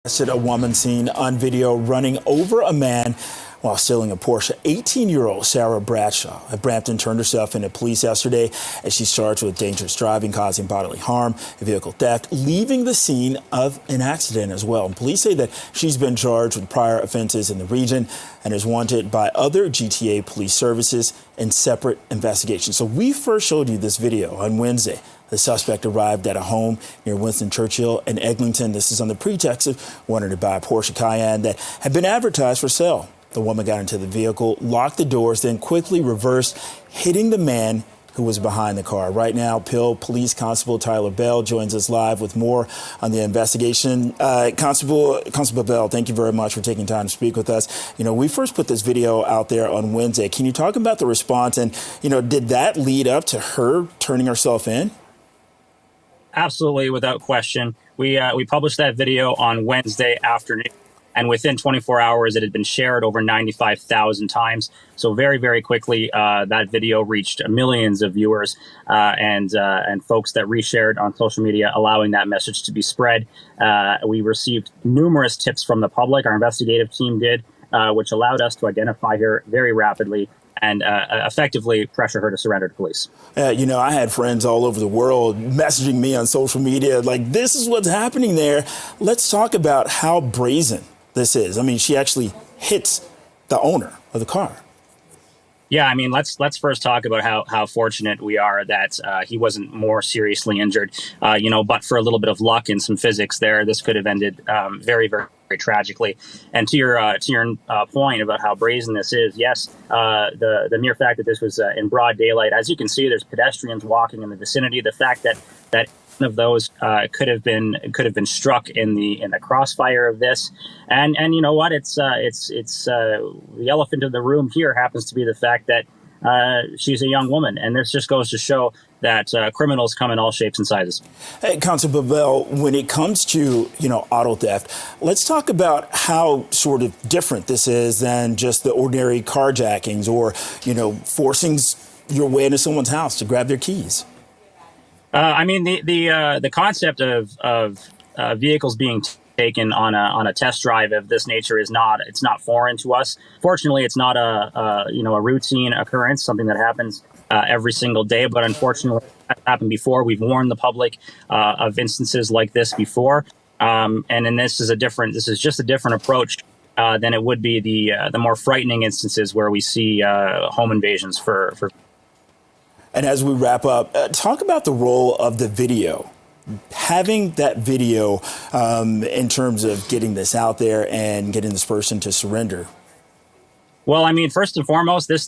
Arrested a woman seen on video running over a man while stealing a Porsche. 18-year-old Sarah Bradshaw of Brampton turned herself into police yesterday as she's charged with dangerous driving, causing bodily harm, vehicle theft, leaving the scene of an accident as well. And police say that she's been charged with prior offenses in the region and is wanted by other GTA police services in separate investigations. So we first showed you this video on Wednesday. The suspect arrived at a home near Winston Churchill in Eglinton. This is on the pretext of wanting to buy a Porsche Cayenne that had been advertised for sale. The woman got into the vehicle, locked the doors, then quickly reversed, hitting the man who was behind the car. Right now, Peel Police Constable Tyler Bell joins us live with more on the investigation. Constable Bell, thank you very much for taking time to speak with us. You know, we first put this video out there on Wednesday. Can you talk about the response and, you know, did that lead up to her turning herself in? Absolutely, without question. We published that video on Wednesday afternoon, and within 24 hours, it had been shared over 95,000 times. So very, very quickly, that video reached millions of viewers and folks that reshared on social media, allowing that message to be spread. We received numerous tips from the public. Our investigative team did, which allowed us to identify her very rapidly and effectively pressure her to surrender to police. You know, I had friends all over the world messaging me on social media like, this is what's happening there. Let's talk about how brazen this is. I mean, she actually hits the owner of the car. Yeah, I mean, let's first talk about how fortunate we are that he wasn't more seriously injured. You know, but for a little bit of luck and some physics there, this could have ended very, very tragically. And to your point about how brazen this is, yes, the mere fact that this was in broad daylight, as you can see, there's pedestrians walking in the vicinity. The fact that one of those could have been struck in the crossfire of this, and you know what? It's the elephant in the room here happens to be the fact that she's a young woman, and this just goes to show that criminals come in all shapes and sizes. Hey, Constable Bell, when it comes to, you know, auto theft, let's talk about how sort of different this is than just the ordinary carjackings or, you know, forcing your way into someone's house to grab their keys. I mean, the concept of vehicles being taken on a test drive of this nature is not foreign to us. Fortunately, it's not a routine occurrence, something that happens every single day. But unfortunately, that happened before. We've warned the public of instances like this before, and then this is just a different approach than it would be the more frightening instances where we see home invasions for. And as we wrap up, talk about the role of the video. Having that video in terms of getting this out there and getting this person to surrender. Well, I mean, first and foremost, this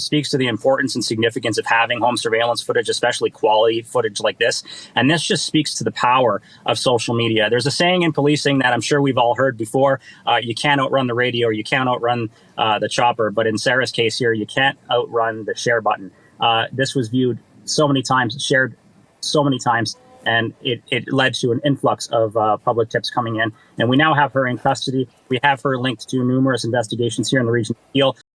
speaks to the importance and significance of having home surveillance footage, especially quality footage like this. And this just speaks to the power of social media. There's a saying in policing that I'm sure we've all heard before. You can't outrun the radio or you can't outrun the chopper. But in Sarah's case here, you can't outrun the share button. This was viewed so many times, shared so many times, and it led to an influx of public tips coming in. And we now have her in custody. We have her linked to numerous investigations here in the region of Peel.